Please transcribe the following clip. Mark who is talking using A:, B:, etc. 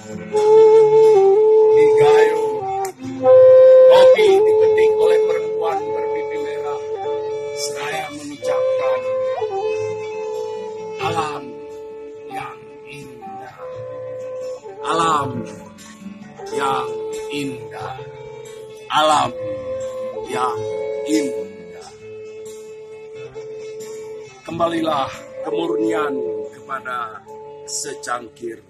A: Di Gayo, kopi dipetik oleh perempuan berpipi merah. Saya mengucapkan alam yang indah, alam yang indah, alam yang indah. Kembalilah kemurnian kepada secangkir